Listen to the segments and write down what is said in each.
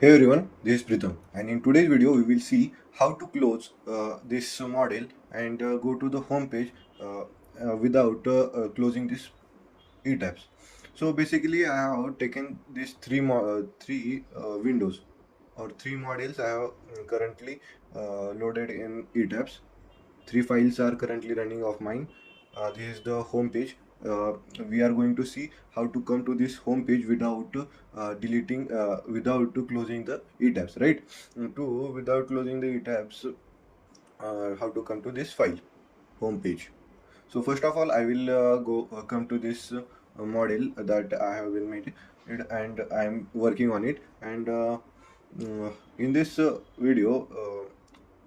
Hey everyone, this is Pritham, and in today's video we will see how to close this model and go to the home page without closing this ETABS. So basically, I have taken these three windows or three models I have currently loaded in ETABS. Three files are currently running of mine. This is the home page. We are going to see how to come to this home page without without closing the ETABS, right? Without closing the ETABS, how to come to this file home page. So first of all, I will go come to this model that I have been made and I am working on it. And in this video,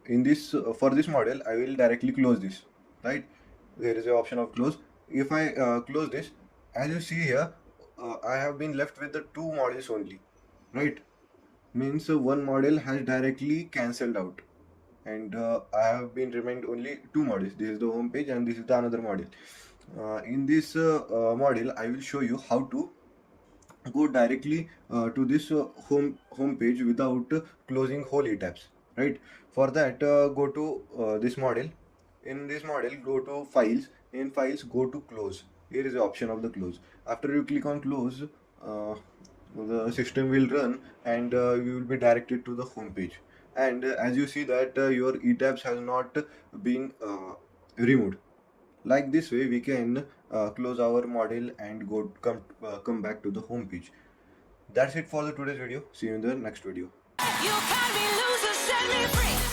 in this for this model, I will directly close this. Right? There is an option of close. If I close this, as you see here, I have been left with the two models only. Right? Means one model has directly cancelled out and I have been remained only two models. This is the home page and this is the another model. In this model, I will show you how to go directly to this home page without closing whole ETABS. Right? For that, go to this model. In this model, go to files. In files, go to close. Here is the option of the close. After you click on close, the system will run and you will be directed to the home page. And as you see that your ETABS has not been removed. Like this way, we can close our model and come back to the home page. That's it for the today's video. See you in the next video. You can be loser, set me free.